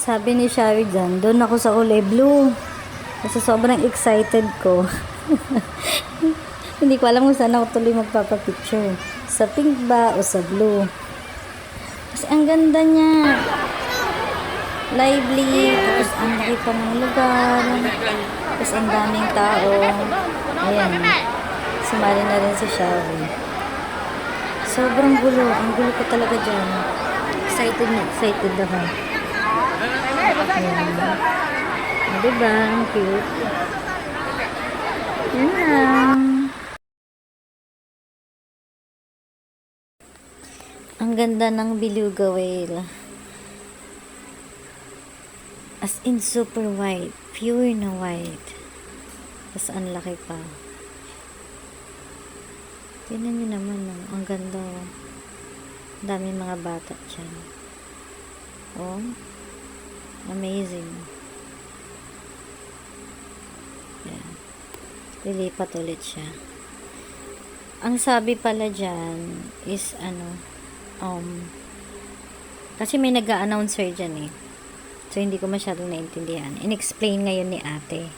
Sabi ni Shari dyan, doon ako sa kulay blue. Kasi sobrang excited ko. Hindi ko alam kung saan ako tuloy magpapapicture. Sa pink ba o sa blue. Kasi ang ganda niya. Lively. Tapos ang laki pa ng lugar. Tapos ang daming tao. Ayan. Sumali na rin si Shari. Sobrang gulo. Ang gulo ko talaga dyan. Excited na excited ako. Ayan. Diba? Ang cute. Yan lang. Ang ganda ng beluga whale. As in super white. Pure na white. Tapos ang laki pa. Tingnan nyo naman. Ang ganda. Dami mga bata dyan. Oh. Amazing. Yan. Lilipat ulit siya. Ang sabi pala dyan is kasi may nag-a-announcer dyan eh. So, hindi ko masyadong naintindihan. In-explain ngayon ni ate.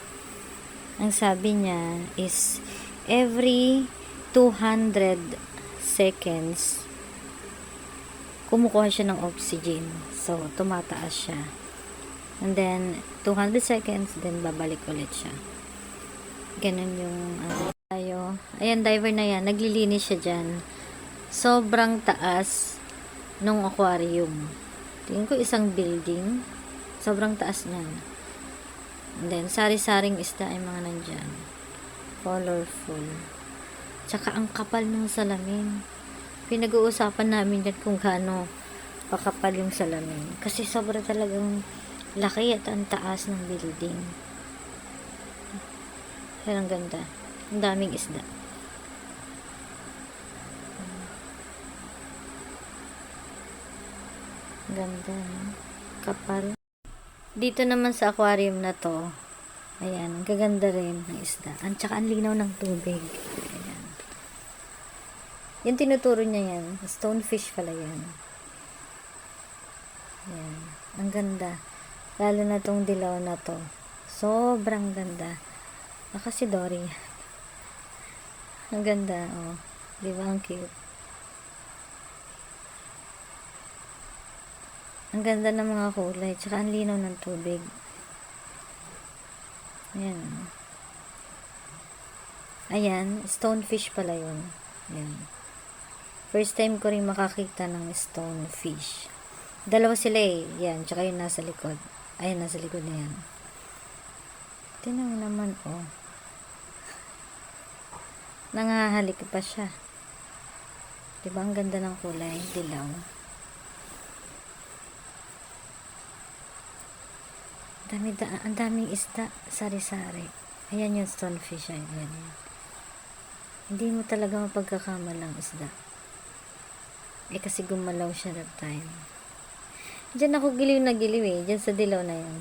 Ang sabi niya is every 200 seconds kumukuha siya ng oxygen. So, tumataas siya. And then, 200 seconds, then babalik ulit siya. Ganun yung tayo. Ayan, diver na yan. Naglilinis siya dyan. Sobrang taas nung aquarium. Tingin ko isang building. Sobrang taas niyan. And then, sari-saring isda ay mga nandyan. Colorful. Tsaka ang kapal ng salamin. Pinag-uusapan namin yan kung gaano pakapal yung salamin. Kasi sobra talagang laki at ang taas ng building. Pero ang ganda. Ang daming isda. Ganda. Kapal. Dito naman sa aquarium na to, ayan, ang gaganda rin ng isda. Ang tsaka ang linaw ng tubig. Ayan. Yung tinuturo niya yan. Stonefish pala yan. Ayan. Ang ganda. Lalo na tong dilaw na to. Sobrang ganda. Baka si Dory. Ang ganda, oh. Di ba? Ang cute. Ang ganda ng mga kulay. Tsaka ang linaw ng tubig. Ayan. Ayan. Stonefish pala yun. Ayan. First time ko rin makakita ng stonefish. Dalawa sila eh. Yan. Tsaka yung nasa likod. Ayan, nasa likod na yan. Tingnan mo naman, oh. Nangahalik pa siya. Diba ang ganda ng kulay? Dilaw. Ang daming isda. Sari-sari. Ayan yung stonefish. Ayan yan. Hindi mo talaga mapagkakamalang isda. Eh kasi gumalaw siya that time. Diyan ako giliw na giliw eh. Diyan sa dilaw na yan.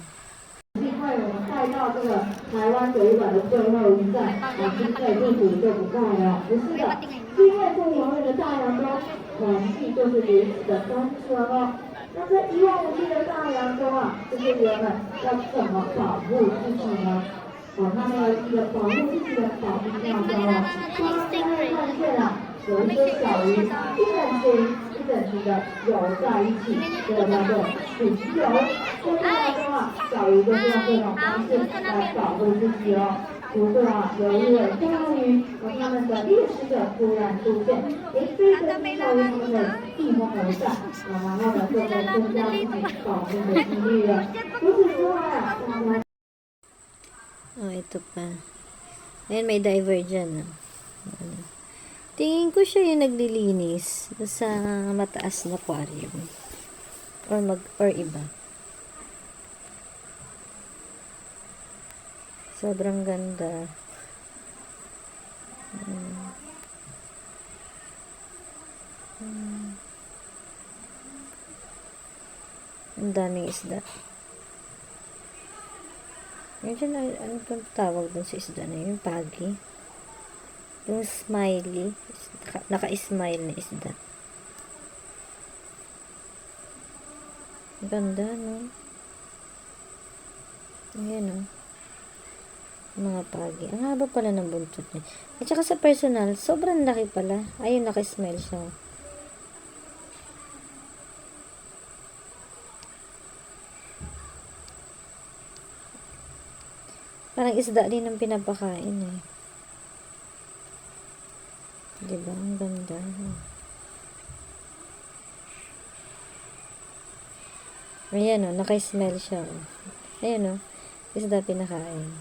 带到这个台湾水馆的最后一站，新北地府就不盖了。不是的，是因为这里有那个大洋中，环境就是如此的单纯哦。那这一望无际的大洋中啊，这些人们要怎么保护自己呢？他们要记得保护自己的保护妙招哦。刚刚看见啊，有一些小鱼一整群的游在一起，这个叫做水游。在大中啊，小鱼就是用这种方式来保护自己哦。如果有一尾大鱼和它们的猎食者突然出现，追着小鱼它们的避风而上，然后呢就会增加自己保护的几率了。除此之外啊，大家。Oh, ito pa. Ayan, may diver dyan. Tingin ko siya yung naglilinis sa mataas na aquarium. Or iba. Sobrang ganda. Ang daming isda. Yan, ano pang tawag dun sa isda na yun? Yung pagi. Yung smiley. Naka-smile na isda. Ganda, no? Ayan o. Mga pagi. Ang haba pala ng buntot niya. At saka sa personal, sobrang laki pala. Ayun, nakismell siya. Parang isda din ang pinapakain eh. Diba? Ang ganda. Ayan o, naka-smell siya o. Ayan o, isda pinakain.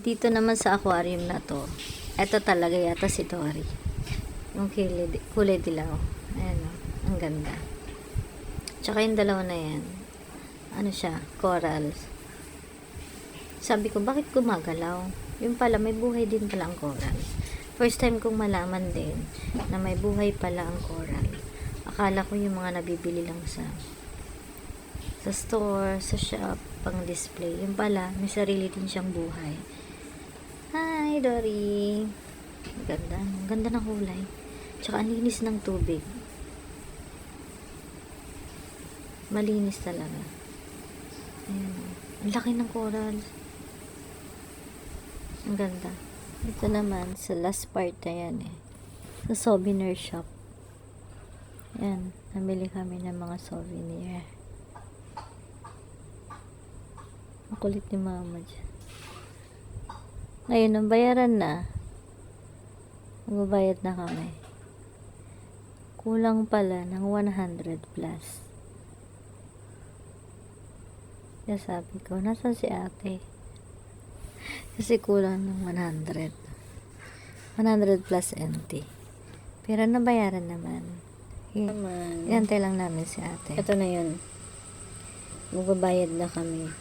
Dito naman sa aquarium na to, eto talaga yata si Tori. Yung kulay dilaw. Ayan o, ang ganda. Tsaka yung dalawa na yan, ano siya, coral. Sabi ko, bakit gumagalaw? Yung pala, may buhay din pala ang coral. First time kong malaman din na may buhay pala ang coral. Akala ko yung mga nabibili lang sa store, sa shop, pang display. Yung pala, may sarili din siyang buhay. Hi, Dory! Ang ganda. Ang ganda ng kulay. Tsaka ang linis ng tubig. Malinis talaga. Ayan. Ang laki ng coral. Ang ganda. Ito naman, sa last part na yan eh. Sa souvenir shop. Yan. Namili kami ng mga souvenir. Ang kulit ni mama dyan. Ngayon, ang bayaran na. Magbabayad na kami. Kulang pala ng 100 plus. Kaya sabi ko, nasan si ate? Kasi kulang ng 100. 100 plus NT. Pero nabayaran naman. Inantay lang namin si ate. Ito na yun. Magbabayad na kami.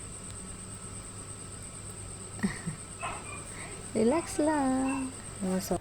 Relax lang. So,